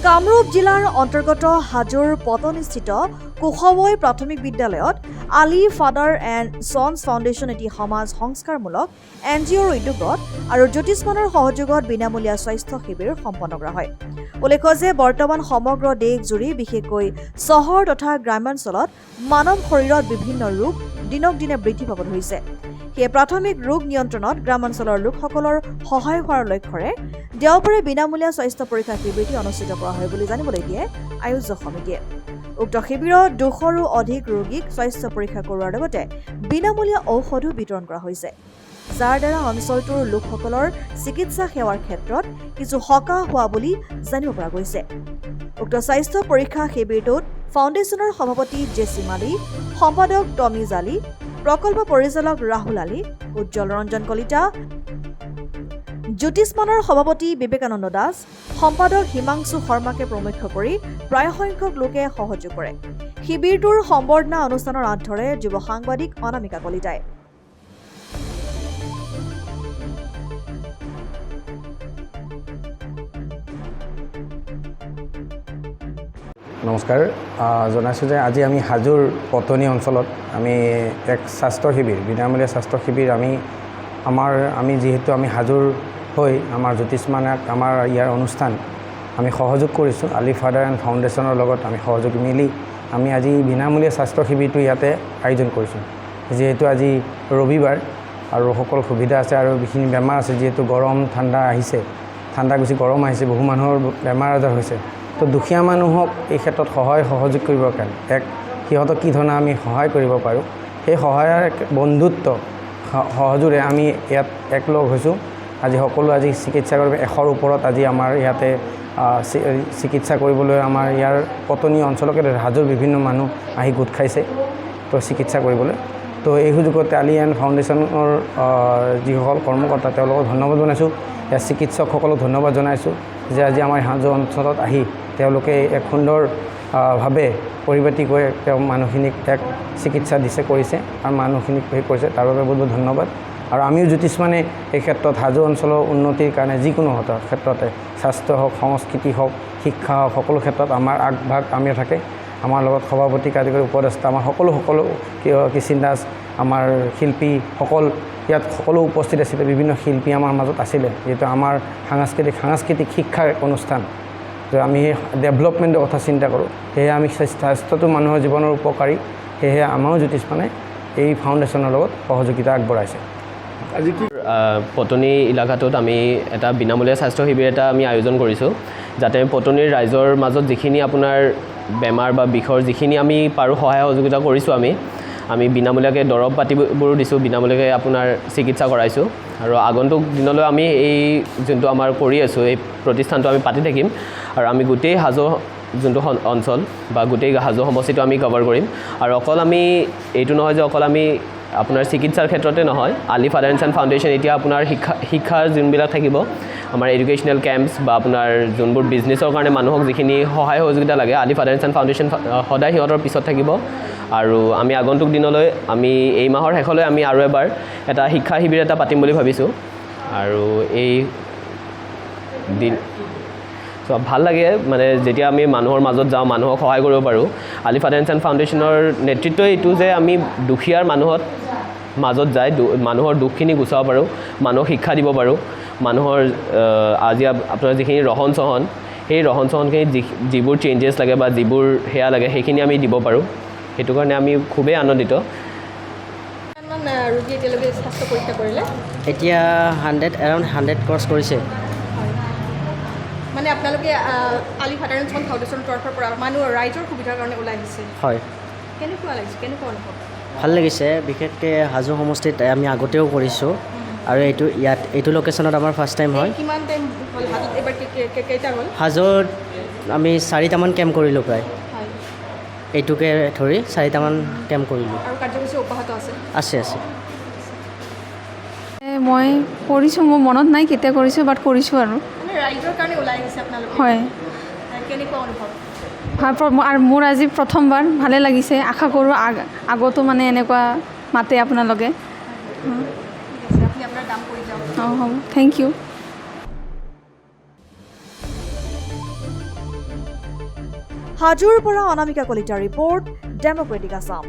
কামৰূপ জিলাৰ অন্তৰ্গত হাজোৰ পটনস্থিত কুশবৈ প্ৰাথমিক বিদ্যালয়ত আলি ফাদাৰ এণ্ড ছন্স ফাউণ্ডেশ্যন এটি সমাজ সংস্কাৰমূলক NGOৰ উদ্যোগত আৰু জ্যোতিষ্মানৰ সহযোগত বিনামূলীয়া স্বাস্থ্য শিবিৰ সম্পন্ন কৰা হয়। উল্লেখ্য যে বৰ্তমান সমগ্ৰ দেশজুৰি বিশেষকৈ চহৰ তথা গ্ৰামাঞ্চলত মানৱ শৰীৰত বিভিন্ন ৰোগ দিনক দিনে বৃদ্ধি পাব ধৰিছে। সেয়ে প্ৰাথমিক ৰোগ নিয়ন্ত্ৰণত গ্ৰামাঞ্চলৰ লোকসকলৰ সহায় হোৱাৰ লক্ষ্যৰে দেওবাৰে বিনামূলীয়া স্বাস্থ্য পৰীক্ষা শিবিৰটি অনুষ্ঠিত কৰা হয় বুলি জানিবলৈ দিয়ে আয়োজক সমিতিয়ে। উক্ত শিবিৰত 200ৰো অধিক ৰোগীক স্বাস্থ্য পৰীক্ষা কৰোৱাৰ লগতে বিনামূলীয়া ঔষধো বিতৰণ কৰা হৈছে, যাৰ দ্বাৰা অঞ্চলটোৰ লোকসকলৰ চিকিৎসা সেৱাৰ ক্ষেত্ৰত কিছু সকাহ হোৱা বুলি জানিব পৰা গৈছে। উক্ত স্বাস্থ্য পৰীক্ষা শিবিৰটোত ফাউণ্ডেশ্যনৰ সভাপতি জেচি মালি, সম্পাদক টমি জালি, প্ৰকল্প পৰিচালক ৰাহুল আলী, উজ্জ্বল ৰঞ্জন কলিতা, জ্যোতিষ্মানৰ সভাপতি বিবেকানন্দ দাস, সম্পাদক হিমাংশু শৰ্মাকে প্ৰমুখ্য কৰি প্ৰায় সংখ্যক লোকে সহযোগ কৰে। শিবিৰটোৰ সম্বৰ্ধনা অনুষ্ঠানৰ আঁত ধৰে যুৱ সাংবাদিক অনামিকা কলিতাই। নমস্কাৰ, জনাইছোঁ যে আজি আমি হাজোৰ পটনি অঞ্চলত আমি এক স্বাস্থ্য শিবিৰ বিনামূলীয়া স্বাস্থ্য শিবিৰ আমি যিহেতু আমি হাজোৰ হৈ আমাৰ জ্যোতিষ্মানক আমাৰ ইয়াৰ অনুষ্ঠান আমি সহযোগ কৰিছোঁ আলি ফাদাৰ এণ্ড ফাউণ্ডেশ্যনৰ লগত আমি সহযোগ মিলি আমি আজি বিনামূলীয়া স্বাস্থ্য শিবিৰটো ইয়াতে আয়োজন কৰিছোঁ। যিহেতু আজি ৰবিবাৰ আৰু সকলো সুবিধা আছে আৰু যিখিনি বেমাৰ আছে, যিহেতু গৰম ঠাণ্ডা আহিছে, ঠাণ্ডা গুচি গৰম আহিছে, বহু মানুহৰ বেমাৰ আজাৰ হৈছে। তো দুখীয়া মানুহক এই ক্ষেত্ৰত সহযোগ কৰিবৰ কাৰণে সিহঁতক কি ধৰণে আমি সহায় কৰিব পাৰোঁ, সেই সহায়ৰ বন্ধুত্ব সহযোগে আমি ইয়াত একলগ হৈছোঁ। আজি চিকিৎসা কৰিব 100ৰ ওপৰত আজি আমাৰ ইয়াতে চিকিৎসা কৰিবলৈ আমাৰ ইয়াৰ পটনি অঞ্চলকে হাজোৰ বিভিন্ন মানুহ আহি গোট খাইছে তো চিকিৎসা কৰিবলৈ। তো এই সুযোগতে আলি এণ্ড ফাউণ্ডেশ্যনৰ যিসকল কৰ্মকৰ্তা তেওঁলোকক ধন্যবাদ জনাইছোঁ। ইয়াৰ চিকিৎসকসকলক ধন্যবাদ জনাইছোঁ যে আজি আমাৰ হাজো অঞ্চলত আহি তেওঁলোকে এক সুন্দৰভাৱে পৰিপাটি কৰি তেওঁ মানুহখিনিক এক চিকিৎসা কৰিছে আৰু মানুহখিনিক কৰিছে, তাৰ বাবে বহুত বহুত ধন্যবাদ। আৰু আমিও জ্যোতিষ্মানে এই ক্ষেত্ৰত হাজো অঞ্চলৰ উন্নতিৰ কাৰণে যিকোনো ক্ষেত্ৰতে স্বাস্থ্য হওক, সংস্কৃতি হওক, শিক্ষা হওক, সকলো ক্ষেত্ৰত আমাৰ আগভাগ আমি থাকে। আমাৰ লগত সভাপতিক আদি কৰি উপদেষ্টা আমাৰ সকলো কিচিন দাস, আমাৰ শিল্পীসকল ইয়াত সকলো উপস্থিত আছিলে, বিভিন্ন শিল্পী আমাৰ মাজত আছিলে। যিহেতু আমাৰ সাংস্কৃতিক শিক্ষাৰ এক অনুষ্ঠান, যে আমি ডেভেলপমেণ্টৰ কথা চিন্তা কৰোঁ, সেয়ে আমি স্বাস্থ্যটো মানুহৰ জীৱনৰ উপকাৰী, সেয়েহে আমাৰো জ্যোতিষ্মানে এই ফাউণ্ডেশ্যনৰ লগত সহযোগিতা আগবঢ়াইছে। আজি পটনি এলেকাটোত আমি এটা বিনামূলীয়া স্বাস্থ্য শিবিৰ এটা আমি আয়োজন কৰিছোঁ, যাতে পটনিৰ ৰাইজৰ মাজত যিখিনি আপোনাৰ বেমাৰ বা বিষৰ যিখিনি আমি পাৰোঁ সহায় সহযোগিতা কৰিছোঁ। আমি বিনামূলীয়াকৈ দৰৱ পাতিবোৰো দিছোঁ, বিনামূলীয়াকৈ আপোনাৰ চিকিৎসা কৰাইছোঁ। আৰু আগন্তুক দিনলৈ আমি এই যোনটো আমাৰ কৰি আছোঁ এই প্ৰতিষ্ঠানটো আমি পাতি থাকিম আৰু আমি গোটেই হাজো যোনটো অঞ্চল বা গোটেই হাজো সমষ্টিটো আমি কভাৰ কৰিম। আৰু অকল আমি এইটো নহয় যে অকল আমি আপোনাৰ চিকিৎসাৰ ক্ষেত্ৰতে নহয়, আলি ফাদাৰ এণ্ড ফাউণ্ডেশ্যন এতিয়া আপোনাৰ শিক্ষাৰ যোনবিলাক থাকিব, আমাৰ এডুকেশ্যনেল কেম্পছ বা আপোনাৰ যোনবোৰ বিজনেছৰ কাৰণে মানুহক যিখিনি সহায় সহযোগিতা লাগে, আলি ফাদাৰ এণ্ড ফাউণ্ডেশ্যন সদায় সিহঁতৰ পিছত থাকিব। আৰু আমি আগন্তুক দিনলৈ আমি এই মাহৰ শেষলৈ আমি আৰু এবাৰ এটা শিক্ষা শিবিৰ এটা পাতিম বুলি ভাবিছোঁ। আৰু এই দিন ভাল লাগে মানে যেতিয়া আমি মানুহৰ মাজত যাওঁ, মানুহক সহায় কৰিব পাৰোঁ। আলি ফাদাৰ এণ্ড ফাউণ্ডেশ্যনৰ নেতৃত্ব এইটো যে আমি দুখীয়াৰ মানুহৰ মাজত যাই মানুহৰ দুখখিনি গুচাব পাৰোঁ, মানুহক শিক্ষা দিব পাৰোঁ, মানুহৰ আজি আপোনাৰ যিখিনি ৰহন চহন, সেই ৰহন চহনখিনি যিবোৰ চেঞ্জেছ লাগে বা যিবোৰ সেয়া লাগে সেইখিনি আমি দিব পাৰোঁ। সেইটো কাৰণে আমি খুবেই আনন্দিত। ৰোগী এতিয়ালৈকে স্বাস্থ্য পৰীক্ষা কৰিলে? এতিয়া এৰাউণ্ড 100 ক্ৰছ কৰিছে। মানে আপোনালোকে আলি ফাদাৰ এণ্ড ছন্স ফাউণ্ডেশ্যনৰ তৰফৰ পৰা ৰাইজৰ সুবিধাৰ কাৰণে ওলাই আহিছে? হয়। কেনেকুৱা লাগিছে, কেনেকুৱা অনুভৱ? ভাল লাগিছে, বিশেষকৈ হাজো সমষ্টিত আমি আগতেও কৰিছোঁ আৰু এইটো লোকেশ্যনত আমাৰ ফাৰ্ষ্ট টাইম হয়। কিমান টাইম হ'ল হাজোত? এইবাৰ কেইটা হ'ল? হাজোত আমি 4টামান কেম্প কৰিলোঁ প্ৰায়। এইটোকে ধৰি 4টামান কেম্প কৰিলোঁ। আৰু কাৰ্যসূচী অব্যাহত আছে? আছে। মই কৰিছোঁ, মোৰ মনত নাই কেতিয়া কৰিছোঁ, বাট কৰিছোঁ আৰু। ৰাইজৰ কাৰণে ওলাই আহিছে আপোনালোকে? হয়। কেনেকুৱা অনুভৱ? আৰু মোৰ আজি প্ৰথমবাৰ, ভালে লাগিছে। আশা কৰোঁ আগতো মানে এনেকুৱা মাতে আপোনালোকে। আপুনি আপোনাৰ কাম কৰি যাওক। হ'ব, থেংক ইউ। হাজোৰ পৰা অনামিকা কলিতাৰ ৰিপৰ্ট, ডেমক্ৰেটিক আছাম।